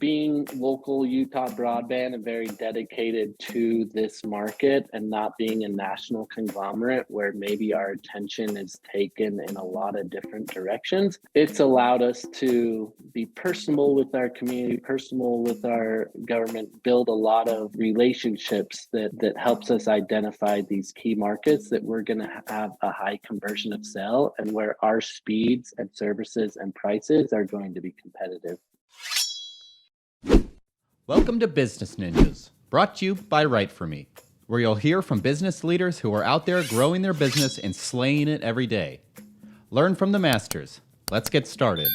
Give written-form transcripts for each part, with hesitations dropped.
being local Utah broadband and very dedicated to this market and not being a national conglomerate where maybe our attention is taken in a lot of different directions, it's allowed us to be personal with our community, personal with our government, build a lot of relationships that helps us identify these key markets that we're going to have a high conversion of sale and where our speeds and services and prices are going to be competitive. Welcome to Business Ninjas, brought to you by WriteForMe, where you'll hear from business leaders who are out there growing their business and slaying it every day. Learn from the masters. Let's get started.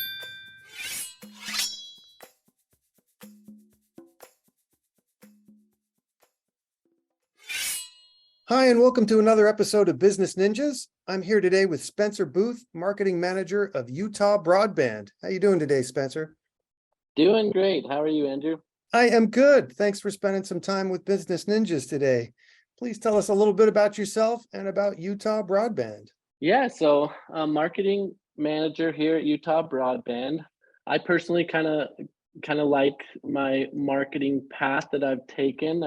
Hi, and welcome to another episode of Business Ninjas. I'm here today with Spencer Booth, Marketing Manager of Utah Broadband. How you doing today, Spencer? Doing great. How are you, Andrew? I am good. Thanks for spending some time with Business Ninjas today. Please tell us a little bit about yourself and about Utah Broadband. Yeah, so I'm marketing manager here at Utah Broadband. I personally kind of like my marketing path that I've taken.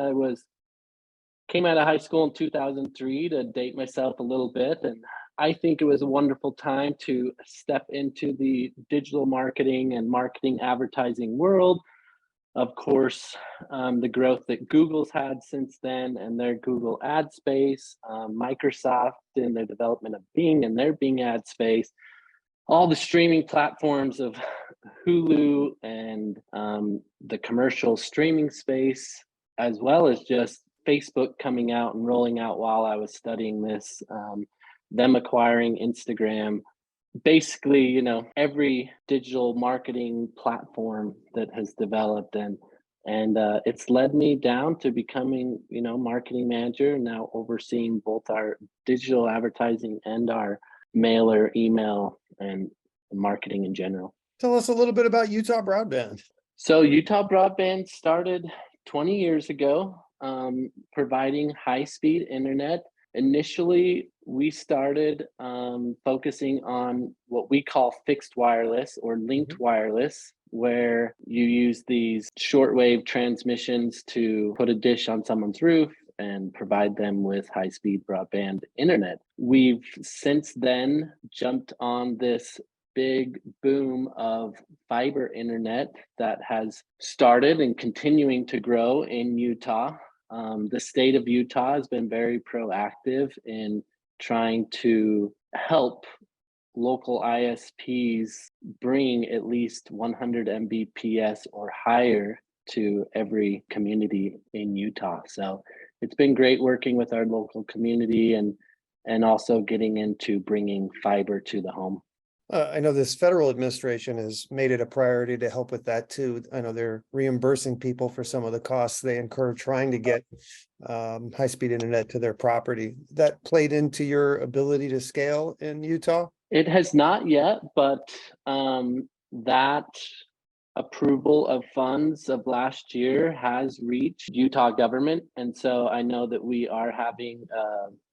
Came out of high school in 2003 to date myself a little bit, and I think it was a wonderful time to step into the digital marketing and marketing advertising world. Of course, the growth that Google's had since then and their Google ad space, Microsoft in their development of Bing and their Bing ad space, all the streaming platforms of Hulu and the commercial streaming space, as well as just Facebook coming out and rolling out while I was studying this, them acquiring Instagram. Basically, every digital marketing platform that has developed and it's led me down to becoming, marketing manager, now overseeing both our digital advertising and our mailer, email, and marketing in general. Tell us a little bit about Utah Broadband. So Utah Broadband started 20 years ago, providing high-speed internet. Initially, we started focusing on what we call fixed wireless or linked wireless, where you use these shortwave transmissions to put a dish on someone's roof and provide them with high-speed broadband internet. We've since then jumped on this big boom of fiber internet that has started and continuing to grow in Utah. The state of Utah has been very proactive in trying to help local ISPs bring at least 100 Mbps or higher to every community in Utah. So it's been great working with our local community and also getting into bringing fiber to the home. I know this federal administration has made it a priority to help with that too. I know they're reimbursing people for some of the costs they incur trying to get high-speed internet to their property. That played into your ability to scale in Utah? It has not yet, but that approval of funds of last year has reached Utah government. And so I know that we are having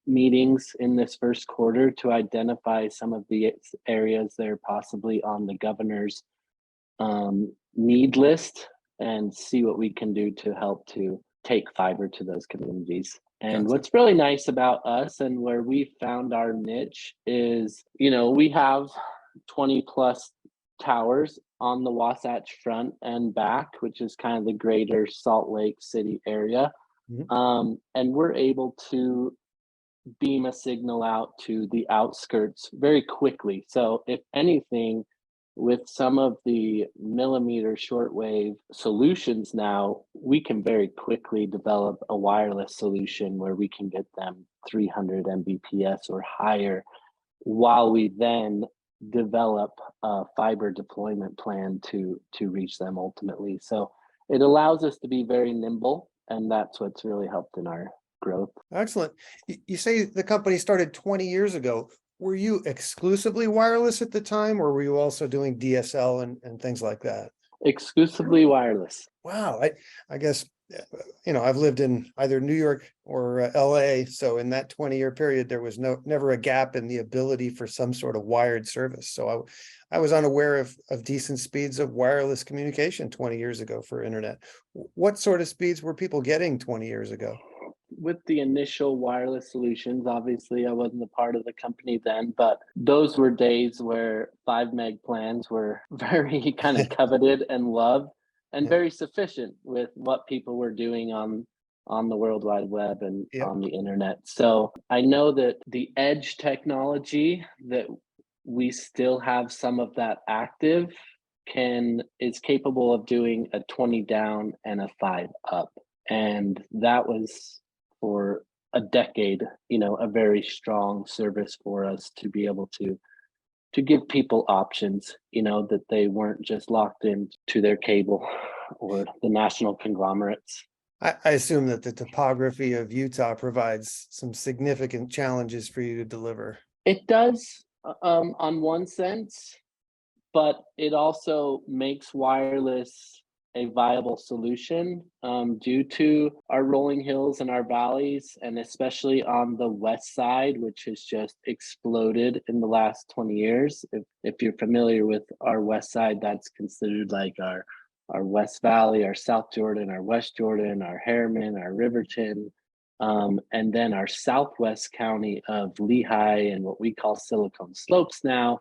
meetings in this first quarter to identify some of the areas that are possibly on the governor's need list and see what we can do to help to take fiber to those communities. And what's really nice about us and where we found our niche is, we have 20 plus towers on the Wasatch front and back, which is kind of the greater Salt Lake City area. And we're able to beam a signal out to the outskirts very quickly. So if anything, with some of the millimeter shortwave solutions now, we can very quickly develop a wireless solution where we can get them 300 Mbps or higher while we then develop a fiber deployment plan to reach them ultimately. So it allows us to be very nimble, and that's what's really helped in our growth. Excellent. You say the company started 20 years ago. Were you exclusively wireless at the time, or were you also doing DSL and things like that? Exclusively wireless. Wow. I guess I've lived in either New York or LA. So in that 20-year period, there was never a gap in the ability for some sort of wired service. So I was unaware of decent speeds of wireless communication 20 years ago for internet. What sort of speeds were people getting 20 years ago? With the initial wireless solutions, obviously I wasn't a part of the company then, but those were days where 5 meg plans were very kind of coveted and loved, and Yeah. very sufficient with what people were doing on the World Wide Web and Yep. on the internet. So I know that the edge technology that we still have some of that active is capable of doing a 20 down and a 5 up. And that was for a decade, a very strong service for us to be able to give people options, that they weren't just locked into their cable or the national conglomerates. I assume that the topography of Utah provides some significant challenges for you to deliver. It does, on one sense, but it also makes wireless a viable solution, due to our rolling hills and our valleys, and especially on the west side, which has just exploded in the last 20 years. If you're familiar with our west side, that's considered like our West Valley, our South Jordan, our West Jordan, our Harriman, our Riverton, and then our southwest county of Lehigh and what we call Silicon Slopes now.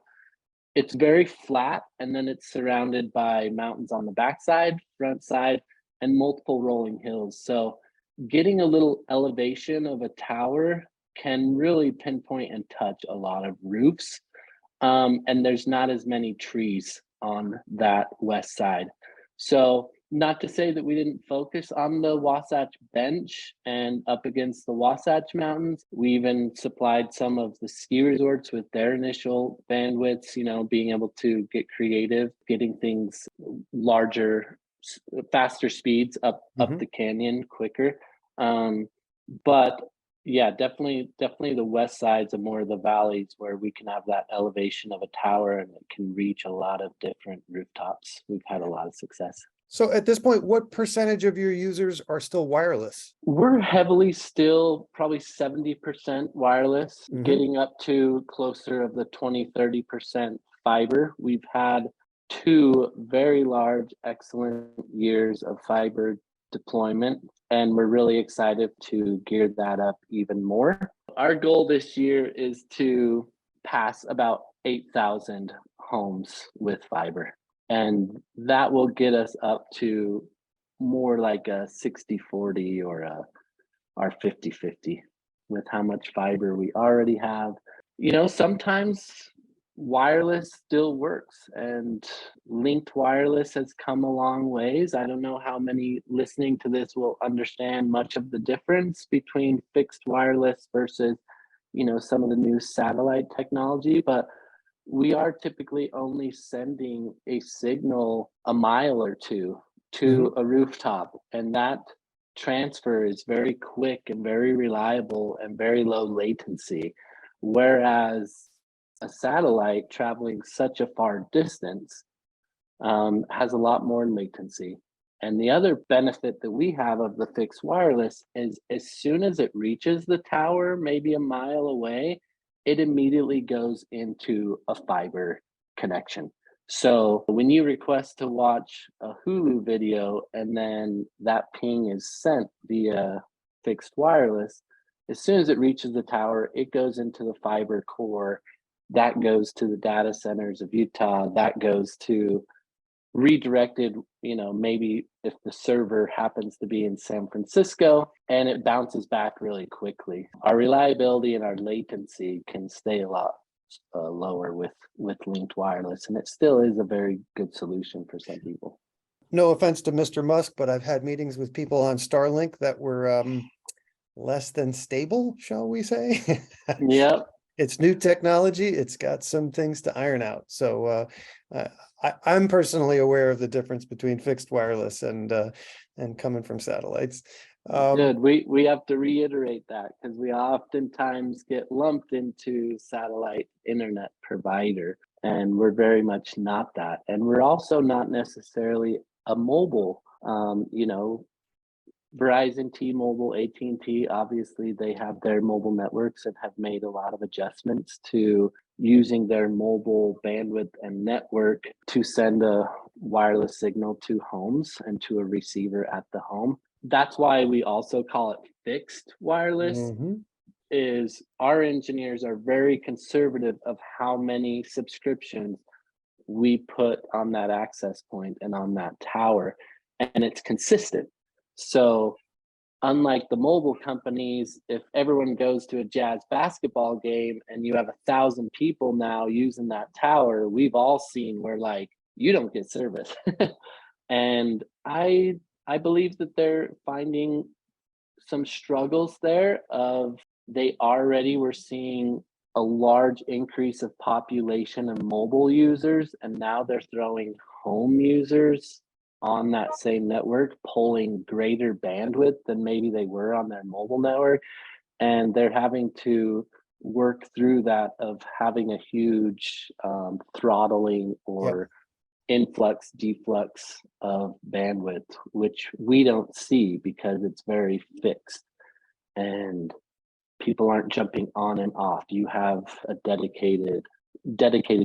It's very flat, and then it's surrounded by mountains on the backside, front side, and multiple rolling hills. So getting a little elevation of a tower can really pinpoint and touch a lot of roofs. And there's not as many trees on that west side. So not to say that we didn't focus on the Wasatch Bench and up against the Wasatch Mountains. We even supplied some of the ski resorts with their initial bandwidths, being able to get creative, getting things larger, faster speeds up the canyon quicker. But yeah, definitely the west sides of more of the valleys where we can have that elevation of a tower and it can reach a lot of different rooftops. We've had a lot of success. So at this point, what percentage of your users are still wireless? We're heavily still probably 70% wireless, getting up to closer of the 20-30% fiber. We've had 2 very large, excellent years of fiber deployment, and we're really excited to gear that up even more. Our goal this year is to pass about 8,000 homes with fiber. And that will get us up to more like a 60-40 or our 50-50 with how much fiber we already have. Sometimes wireless still works, and linked wireless has come a long ways. I don't know how many listening to this will understand much of the difference between fixed wireless versus, some of the new satellite technology, but we are typically only sending a signal a mile or two to a rooftop, and that transfer is very quick and very reliable and very low latency. Whereas a satellite traveling such a far distance has a lot more latency. And the other benefit that we have of the fixed wireless is as soon as it reaches the tower, maybe a mile away, it immediately goes into a fiber connection. So when you request to watch a Hulu video and then that ping is sent via fixed wireless, as soon as it reaches the tower, it goes into the fiber core. That goes to the data centers of Utah. That goes to redirected, maybe if the server happens to be in San Francisco, and it bounces back really quickly. Our reliability and our latency can stay a lot lower with linked wireless, and it still is a very good solution for some people. No offense to Mr. Musk, but I've had meetings with people on Starlink that were less than stable, shall we say? Yep. It's new technology. It's got some things to iron out. So I'm personally aware of the difference between fixed wireless and coming from satellites. Good. We have to reiterate that because we oftentimes get lumped into satellite internet provider, and we're very much not that. And we're also not necessarily a mobile, Verizon, T-Mobile, AT&T, obviously they have their mobile networks and have made a lot of adjustments to using their mobile bandwidth and network to send a wireless signal to homes and to a receiver at the home. That's why we also call it fixed wireless. Mhm. Is our engineers are very conservative of how many subscriptions we put on that access point and on that tower, and it's consistent. So unlike the mobile companies, if everyone goes to a Jazz basketball game and you have 1,000 people now using that tower, we've all seen where like you don't get service. And I believe that they're finding some struggles there of they already were seeing a large increase of population of mobile users, and now they're throwing home users on that same network, pulling greater bandwidth than maybe they were on their mobile network. And they're having to work through that of having a huge throttling or influx, deflux of bandwidth, which we don't see because it's very fixed. And people aren't jumping on and off. You have a dedicated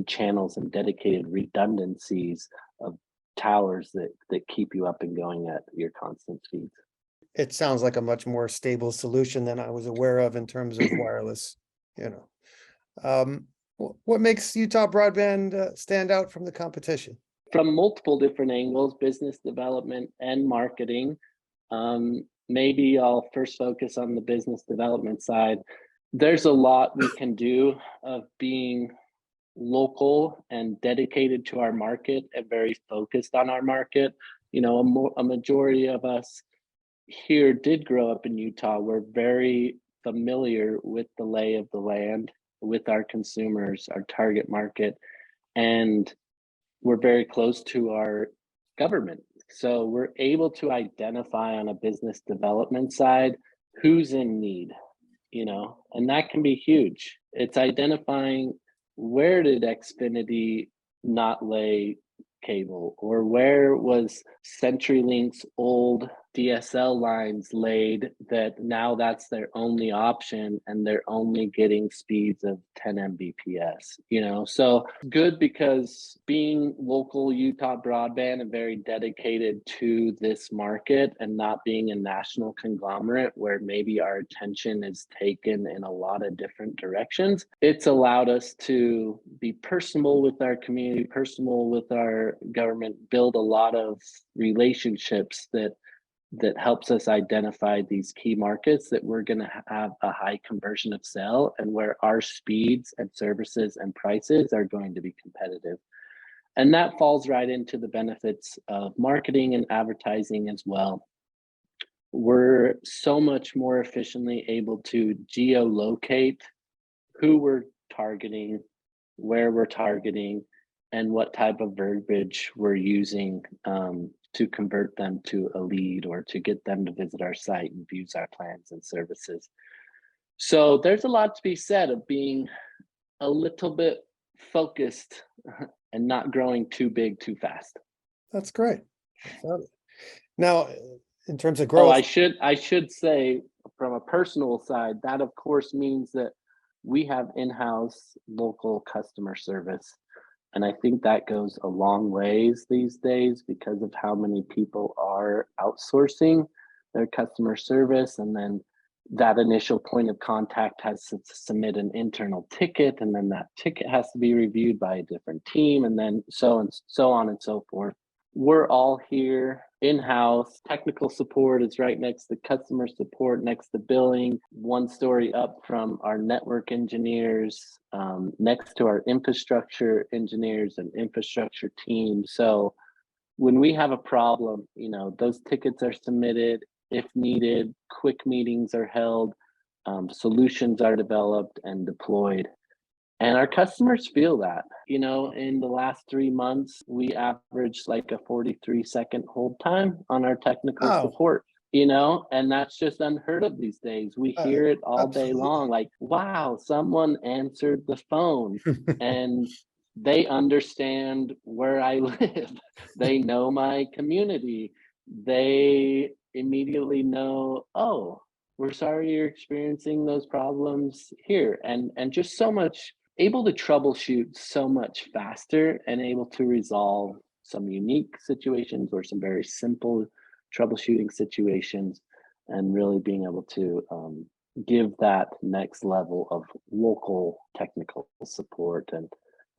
channels and dedicated redundancies of towers that keep you up and going at your constant speeds. It sounds like a much more stable solution than I was aware of in terms of wireless, you know. What makes Utah Broadband stand out from the competition? From multiple different angles, business development and marketing. Maybe I'll first focus on the business development side. There's a lot we can do of being local and dedicated to our market and very focused on our market. You know, a majority of us here did grow up in Utah. We're very familiar with the lay of the land, with our consumers, our target market, and we're very close to our government. So we're able to identify on a business development side who's in need, you know, and that can be huge. It's identifying where did Xfinity not lay cable, or where was CenturyLink's old DSL lines laid that now that's their only option and they're only getting speeds of 10 Mbps, you know. So good, because being local Utah Broadband and very dedicated to this market and not being a national conglomerate where maybe our attention is taken in a lot of different directions, it's allowed us to be personal with our community, personal with our government, build a lot of relationships that helps us identify these key markets that we're going to have a high conversion of sale and where our speeds and services and prices are going to be competitive. And that falls right into the benefits of marketing and advertising as well. We're so much more efficiently able to geolocate who we're targeting, where we're targeting, and what type of verbiage we're using to convert them to a lead or to get them to visit our site and view our plans and services. So there's a lot to be said of being a little bit focused and not growing too big too fast. That's great. Now, in terms of Oh, growth, I should say from a personal side, that of course means that we have in-house local customer service. And I think that goes a long ways these days because of how many people are outsourcing their customer service. And then that initial point of contact has to submit an internal ticket, and then that ticket has to be reviewed by a different team, and then so on and so forth. We're all here in-house. Technical support is right next to customer support, next to billing, one story up from our network engineers, next to our infrastructure engineers and infrastructure team. So when we have a problem, you know, those tickets are submitted. If needed, quick meetings are held, solutions are developed and deployed. And our customers feel that. You know, in the last 3 months, we averaged like a 43-second hold time on our technical support, you know, and that's just unheard of these days. We hear it all day long, like, wow, someone answered the phone and they understand where I live. They know my community. they immediately know, oh, we're sorry you're experiencing those problems here. And just so much able to troubleshoot so much faster and able to resolve some unique situations or some very simple troubleshooting situations, and really being able to give that next level of local technical support. And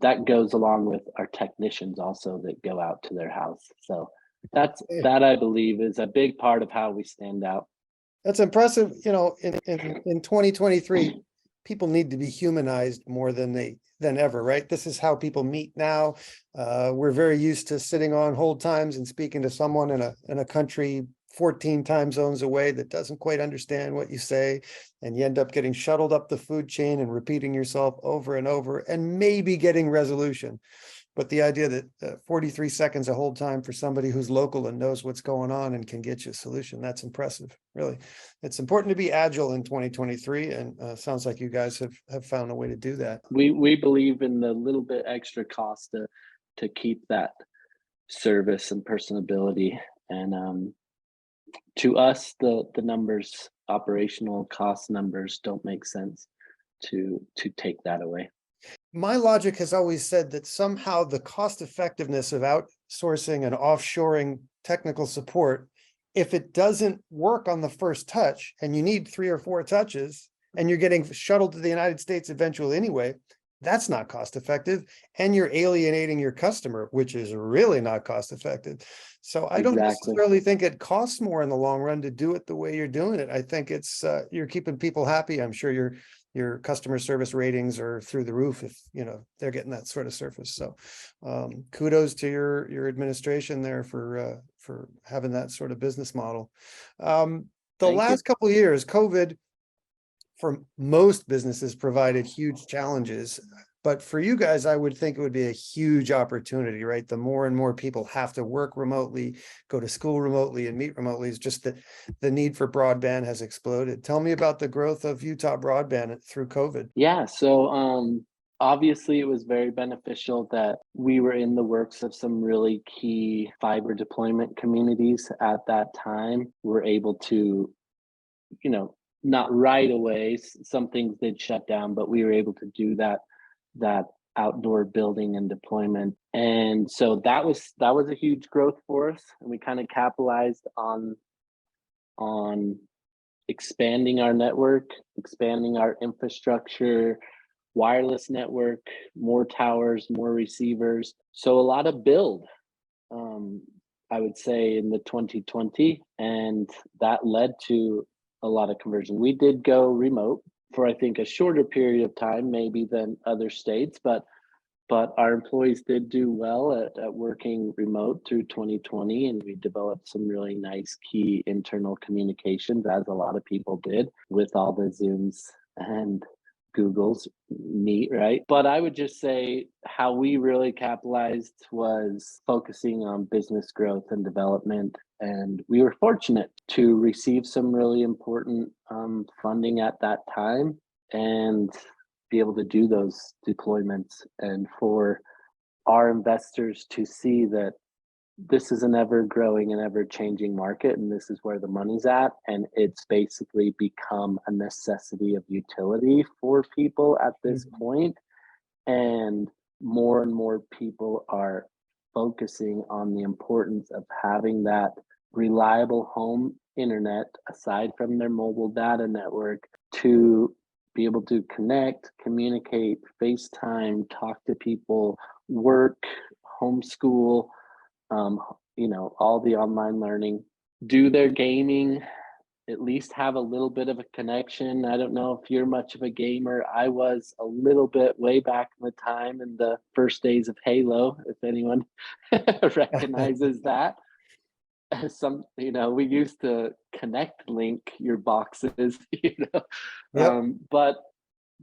that goes along with our technicians also that go out to their house. So that I believe is a big part of how we stand out. That's impressive. You know, in 2023, people need to be humanized more than ever, right? This is how people meet now. We're very used to sitting on hold times and speaking to someone in a country 14 time zones away that doesn't quite understand what you say, and you end up getting shuttled up the food chain and repeating yourself over and over and maybe getting resolution. But the idea that 43 seconds of hold time for somebody who's local and knows what's going on and can get you a solution, that's impressive. Really, it's important to be agile in 2023, and sounds like you guys have found a way to do that. We believe in the little bit extra cost to keep that service and personability. And to us, the numbers, operational cost numbers, don't make sense to take that away. My logic has always said that somehow the cost effectiveness of outsourcing and offshoring technical support, if it doesn't work on the first touch and you need 3 or 4 touches and you're getting shuttled to the United States eventually anyway, that's not cost effective, and you're alienating your customer, which is really not cost effective. So I don't Exactly. necessarily think it costs more in the long run to do it the way you're doing it. I think it's you're keeping people happy. I'm sure your customer service ratings are through the roof if they're getting that sort of service. So kudos to your administration there for having that sort of business model. The Thank last you. couple of years, COVID for most businesses provided huge challenges, but for you guys, I would think it would be a huge opportunity, right? The more and more people have to work remotely, go to school remotely, and meet remotely, is just the need for broadband has exploded. Tell me about the growth of Utah broadband through COVID. Yeah, so obviously it was very beneficial that we were in the works of some really key fiber deployment communities at that time. We're able to, not right away, some things did shut down, but we were able to do that outdoor building and deployment. And so that was a huge growth for us, and we kind of capitalized on expanding our network, expanding our infrastructure, wireless network, more towers, more receivers. So a lot of build, I would say, in the 2020, and that led to a lot of conversion. We did go remote for, I think, a shorter period of time, maybe than other states, but our employees did do well at working remote through 2020, and we developed some really nice key internal communications, as a lot of people did, with all the Zooms and Google's Meet, right? But I would just say how we really capitalized was focusing on business growth and development. And we were fortunate to receive some really important funding at that time and be able to do those deployments, and for our investors to see that this is an ever growing and ever changing market, and this is where the money's at, and it's basically become a necessity of utility for people at this point. And more people are focusing on the importance of having that reliable home internet aside from their mobile data network to be able to connect, communicate, FaceTime, talk to people, work, homeschool, all the online learning, do their gaming, at least have a little bit of a connection. I don't know if you're much of a gamer. I was a little bit way back in the time in the first days of Halo, if anyone recognizes that. We used to connect link your boxes, Yep.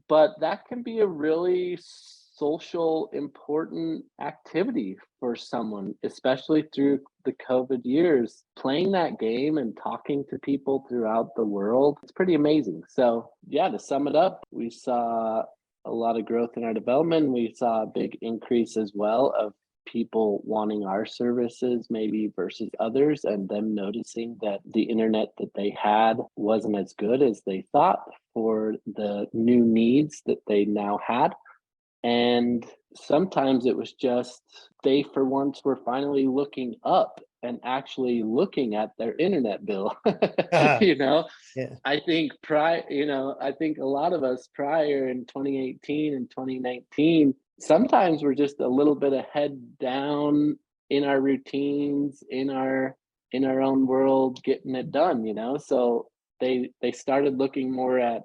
But that can be a really social important activity for someone, especially through the COVID years. Playing that game and talking to people throughout the world, it's pretty amazing. So yeah, to sum it up, we saw a lot of growth in our development. We saw a big increase as well of people wanting our services maybe versus others, and them noticing that the internet that they had wasn't as good as they thought for the new needs that they now had. And sometimes it was just they, for once, were finally looking up and actually looking at their internet bill. You know, Yeah. I think I think a lot of us prior in 2018 and 2019, sometimes we're just a little bit of head down in our routines, in our own world, getting it done, you know. So they started looking more at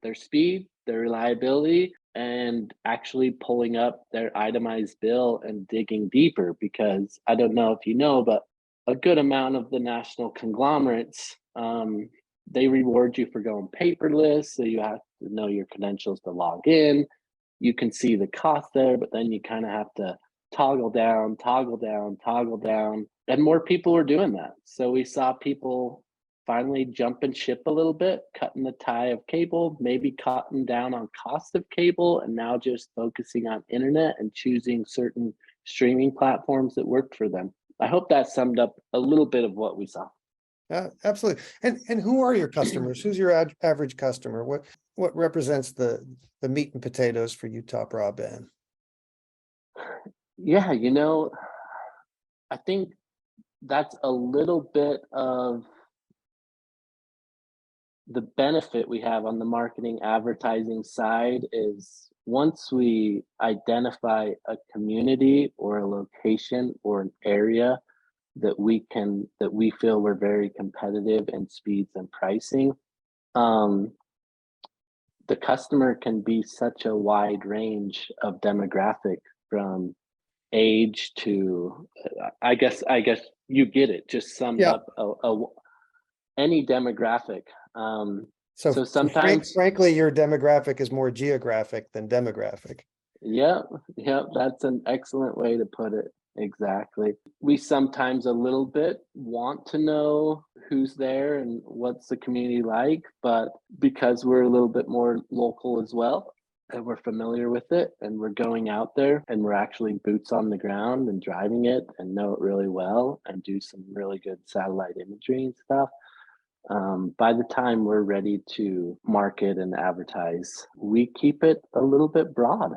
their speed, their reliability, and actually pulling up their itemized bill and digging deeper, because I don't know if you know, but a good amount of the national conglomerates, they reward you for going paperless. So you have to know your credentials to log in. You can see the cost there, but then you kind of have to toggle down, toggle down, toggle down. And more people were doing that. So we saw people finally jump and ship a little bit, cutting the tie of cable, maybe cutting down on cost of cable, and now just focusing on internet and choosing certain streaming platforms that worked for them. I hope that summed up a little bit of what we saw. Absolutely. And who are your customers? Who's your average customer? What represents the meat and potatoes for Utah Broadband? Yeah, you know, I think that's a little bit of the benefit we have on the marketing advertising side. Is once we identify a community or a location or an area that we feel we're very competitive in speeds and pricing, the customer can be such a wide range of demographic, from age to I guess you get it, just summed Yeah. up any demographic. So So sometimes, frankly, your demographic is more geographic than demographic. yeah, that's an excellent way to put it. Exactly. We sometimes a little bit want to know who's there and what's the community like, but because we're a little bit more local as well, and we're familiar with it, and we're going out there and we're actually boots on the ground and driving it and know it really well and do some really good satellite imagery and stuff. By the time we're ready to market and advertise, we keep it a little bit broad.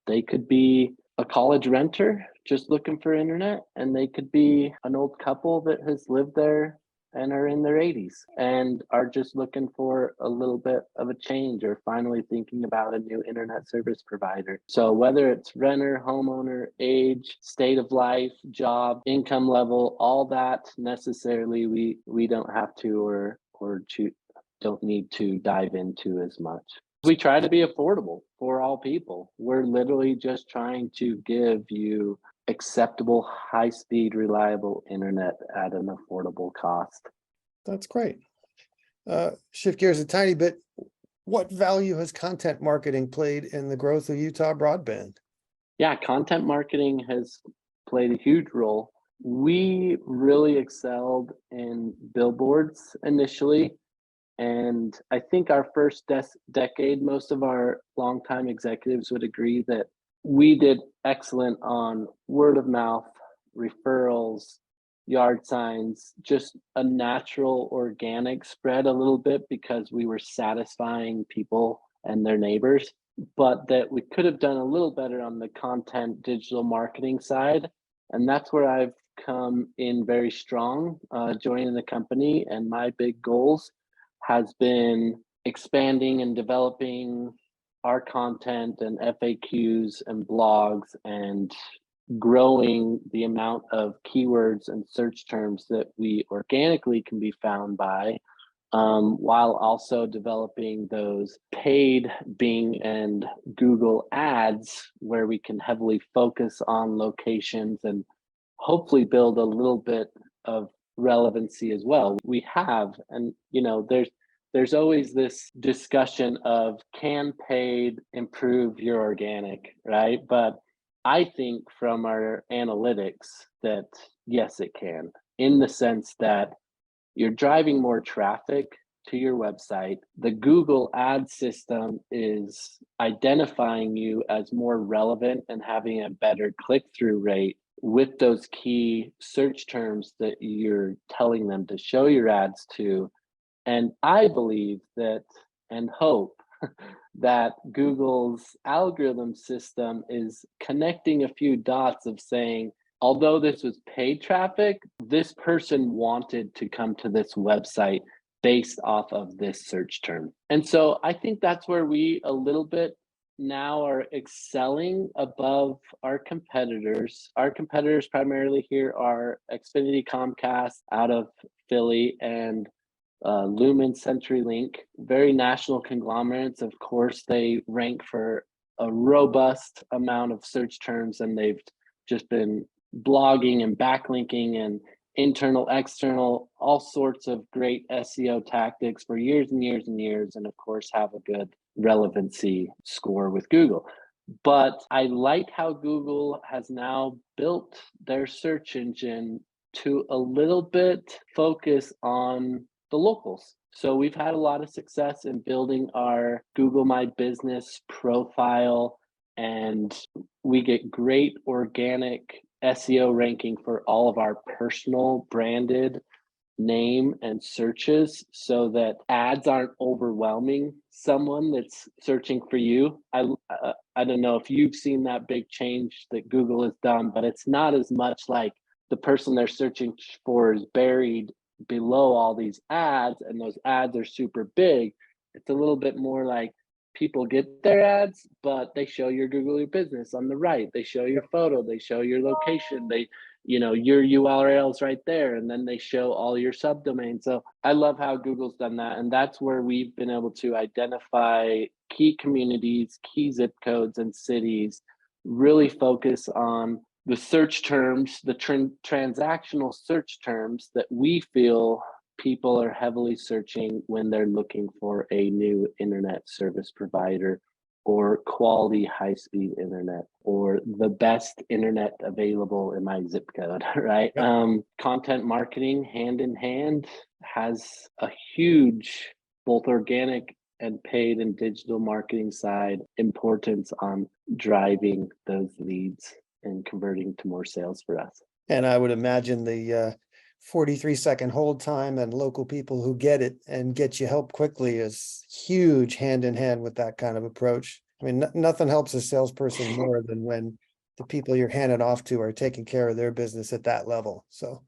They could be a college renter just looking for internet, and they could be an old couple that has lived there and are in their 80s and are just looking for a little bit of a change, or finally thinking about a new internet service provider. So whether it's renter, homeowner, age, state of life, job, income level, all that necessarily we don't have to or don't need to dive into as much. We try to be affordable for all people. We're literally just trying to give you acceptable, high-speed, reliable internet at an affordable cost. That's great. Shift gears a tiny bit. What value has content marketing played in the growth of Utah Broadband? Yeah, content marketing has played a huge role. We really excelled in billboards initially. And I think our first decade, most of our longtime executives would agree that we did excellent on word of mouth, referrals, yard signs, just a natural organic spread a little bit, because we were satisfying people and their neighbors, but that we could have done a little better on the content digital marketing side. And that's where I've come in very strong, joining the company. And my big goals has been expanding and developing our content and FAQs and blogs, and growing the amount of keywords and search terms that we organically can be found by, while also developing those paid Bing and Google ads where we can heavily focus on locations and hopefully build a little bit of relevancy as well. We have, and there's always this discussion of, can paid improve your organic, right? But I think from our analytics that yes, it can, in the sense that you're driving more traffic to your website. The Google ad system is identifying you as more relevant and having a better click-through rate with those key search terms that you're telling them to show your ads to. And I believe that and hope that Google's algorithm system is connecting a few dots of saying, although this was paid traffic, this person wanted to come to this website based off of this search term. And so I think that's where we a little bit now are excelling above our competitors. Our competitors primarily here are Xfinity, Comcast out of Philly, and Lumen, CenturyLink, very national conglomerates. Of course, they rank for a robust amount of search terms, and they've just been blogging and backlinking and internal, external, all sorts of great SEO tactics for years and years and years, and of course have a good relevancy score with Google. But I like how Google has now built their search engine to a little bit focus on the locals. So we've had a lot of success in building our Google My Business profile, and we get great organic SEO ranking for all of our personal branded name and searches, so that ads aren't overwhelming someone that's searching for you. I don't know if you've seen that big change that Google has done, but it's not as much like the person they're searching for is buried below all these ads and those ads are super big. It's a little bit more like people get their ads, but they show your Google Your Business on the right. They show your photo, they show your location, they, your URLs right there, and then they show all your subdomains. So I love how Google's done that. And that's where we've been able to identify key communities, key zip codes and cities, really focus on the search terms, the transactional search terms that we feel people are heavily searching when they're looking for a new internet service provider or quality high-speed internet or the best internet available in my zip code, right? Yep. Content marketing hand in hand has a huge, both organic and paid and digital marketing side, importance on driving those leads and converting to more sales for us. And I would imagine the 43-second hold time and local people who get it and get you help quickly is huge hand in hand with that kind of approach. I mean, nothing helps a salesperson more than when the people you're handing off to are taking care of their business at that level. So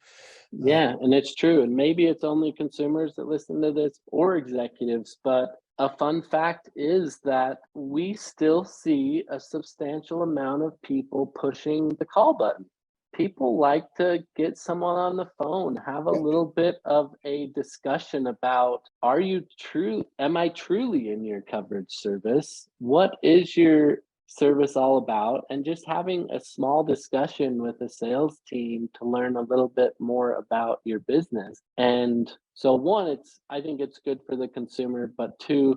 yeah, and it's true. And maybe it's only consumers that listen to this or executives, but a fun fact is that we still see a substantial amount of people pushing the call button. People like to get someone on the phone, have a little bit of a discussion about, am I truly in your coverage service? What is your service all about? And just having a small discussion with a sales team to learn a little bit more about your business. And so one, I think it's good for the consumer, but two,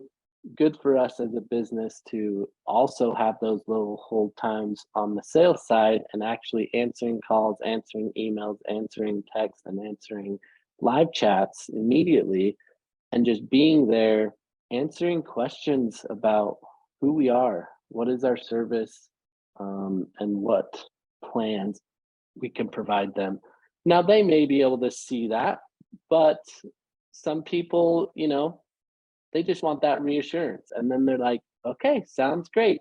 good for us as a business to also have those little hold times on the sales side and actually answering calls, answering emails, answering texts, and answering live chats immediately, and just being there, answering questions about who we are, what is our service, and what plans we can provide them. Now, they may be able to see that, but some people, they just want that reassurance. And then they're like, okay, sounds great.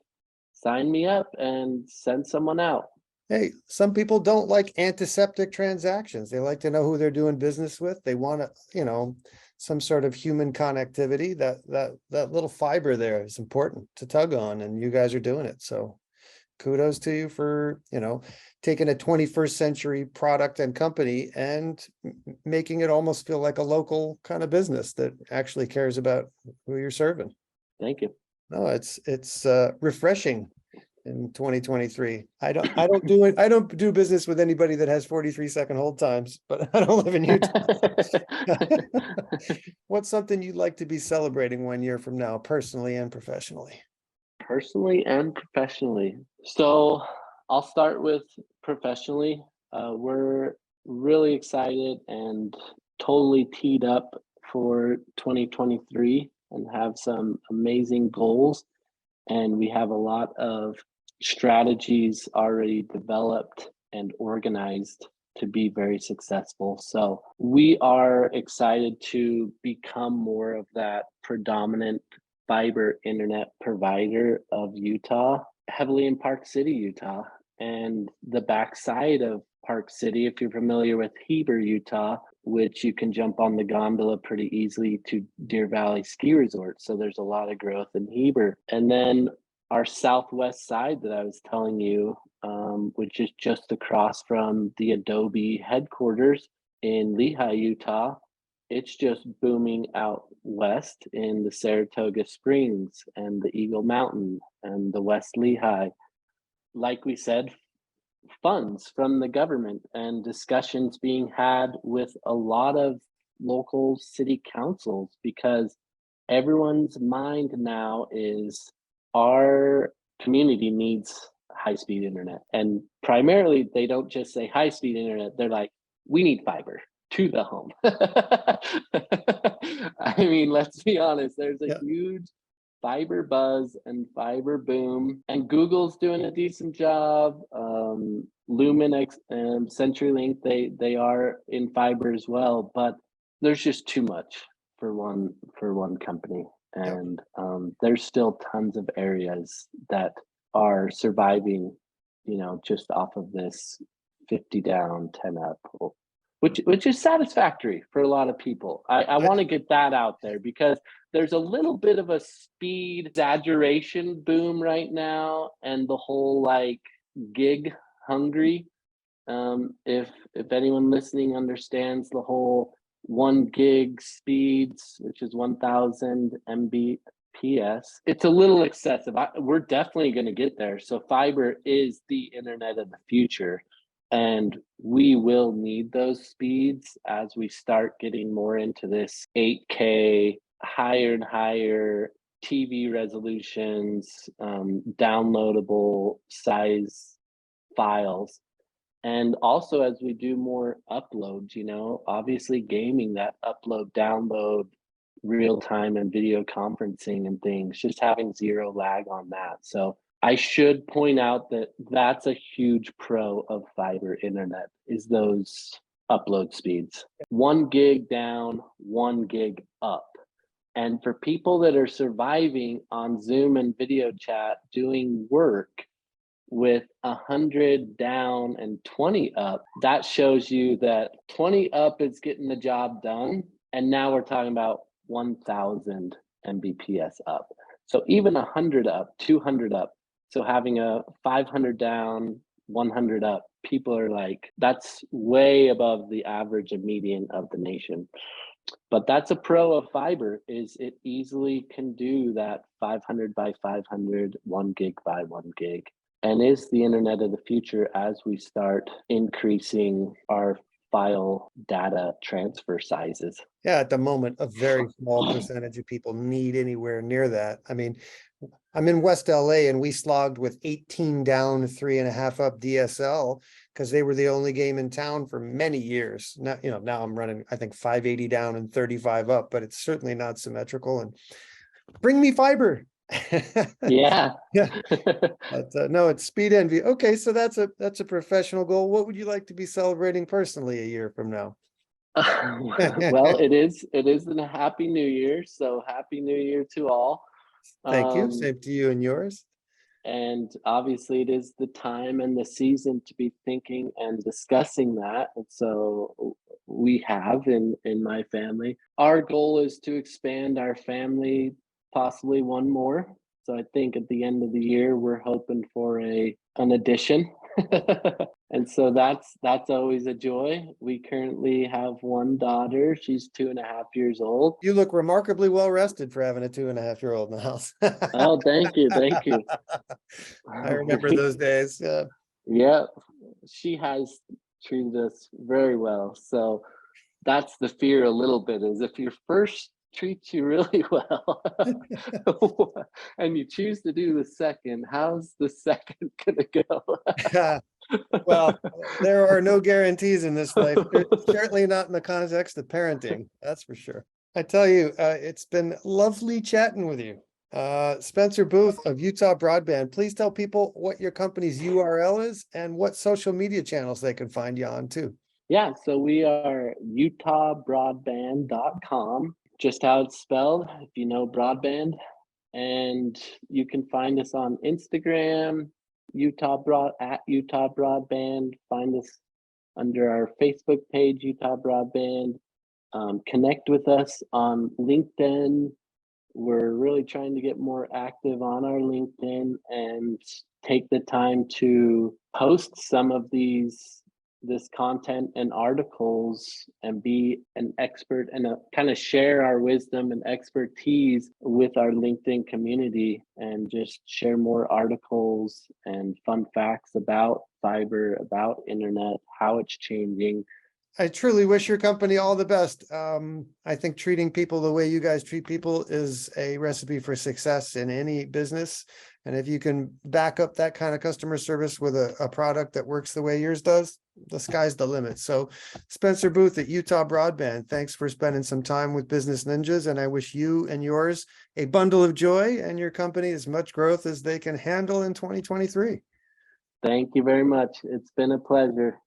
Sign me up and send someone out. Hey, some people don't like antiseptic transactions. They like to know who they're doing business with. They want to, some sort of human connectivity. That little fiber there is important to tug on, and you guys are doing it. So kudos to you for, taking a 21st century product and company and making it almost feel like a local kind of business that actually cares about who you're serving. Thank you. No, it's refreshing in 2023. I don't do business with anybody that has 43-second hold times, but I don't live in Utah. What's something you'd like to be celebrating 1 year from now, personally and professionally? Personally and professionally. So I'll start with professionally. We're really excited and totally teed up for 2023 and have some amazing goals. And we have a lot of strategies already developed and organized to be very successful. So we are excited to become more of that predominant fiber internet provider of Utah, heavily in Park City, Utah, and the backside of Park City. If you're familiar with Heber, Utah, which you can jump on the gondola pretty easily to Deer Valley Ski Resort. So there's a lot of growth in Heber. And then our southwest side that I was telling you, which is just across from the Adobe headquarters in Lehi, Utah, it's just booming out west in the Saratoga Springs and the Eagle Mountain and the West Lehi. Like we said, funds from the government and discussions being had with a lot of local city councils, because everyone's mind now is our community needs high-speed internet. And primarily, they don't just say high-speed internet, they're like, we need fiber to the home. I mean, let's be honest, there's a huge fiber buzz and fiber boom, and Google's doing a decent job. Lumen and CenturyLink, they are in fiber as well, but there's just too much for one company. And there's still tons of areas that are surviving, just off of this 50 down, 10 up, which is satisfactory for a lot of people. I want to get that out there, because there's a little bit of a speed exaggeration boom right now, and the whole like gig hungry. If anyone listening understands the whole 1 gig speeds, which is 1000 Mbps, it's a little excessive. We're definitely going to get there. So fiber is the internet of the future, and we will need those speeds as we start getting more into this 8K, higher and higher TV resolutions, downloadable size files. And also, as we do more uploads, obviously gaming, that upload, download, real time and video conferencing and things, just having zero lag on that. So I should point out that that's a huge pro of fiber internet, is those upload speeds. 1 gig down, 1 gig up. And for people that are surviving on Zoom and video chat doing work with 100 down and 20 up, that shows you that 20 up is getting the job done. And now we're talking about 1000 Mbps up. So even 100 up, 200 up. So having a 500 down, 100 up, people are like, that's way above the average and median of the nation. But that's a pro of fiber, is it easily can do that 500 by 500, 1 gig by 1 gig, and is the internet of the future as we start increasing our file data transfer sizes. Yeah, at the moment, a very small percentage of people need anywhere near that. I mean, I'm in West LA and we slogged with 18 down, 3.5 up DSL because they were the only game in town for many years. Now, now I'm running, I think 580 down and 35 up, but it's certainly not symmetrical. And bring me fiber. Yeah. But, no, it's speed envy. Okay, so that's a professional goal. What would you like to be celebrating personally a year from now? Well, it is a happy new year, so happy new year to all. Thank you. Same to you and yours. And obviously it is the time and the season to be thinking and discussing that. And so we have in my family, our goal is to expand our family, possibly one more. So I think at the end of the year, we're hoping for an addition. And so that's always a joy. We currently have one daughter. She's 2.5 years old. You look remarkably well rested for having a 2.5-year-old in the house. Oh, thank you. I remember those days. Yeah, she has treated us very well. So that's the fear a little bit, is if your first treats you really well and you choose to do the second, how's the second gonna go? Well, there are no guarantees in this life. Certainly not in the context of parenting. That's for sure. I tell you, it's been lovely chatting with you. Spencer Booth of Utah Broadband, please tell people what your company's URL is and what social media channels they can find you on too. Yeah, so we are utahbroadband.com, just how it's spelled, if you know broadband. And you can find us on Instagram, at Utah Broadband. Find us under our Facebook page, Utah Broadband. Connect with us on LinkedIn. We're really trying to get more active on our LinkedIn and take the time to post some of this content and articles and be an expert and kind of share our wisdom and expertise with our LinkedIn community and just share more articles and fun facts about fiber, about internet, how it's changing. I truly wish your company all the best. I think treating people the way you guys treat people is a recipe for success in any business. And if you can back up that kind of customer service with a product that works the way yours does, the sky's the limit. So Spencer Booth at Utah Broadband, thanks for spending some time with Business Ninjas. And I wish you and yours a bundle of joy and your company as much growth as they can handle in 2023. Thank you very much. It's been a pleasure.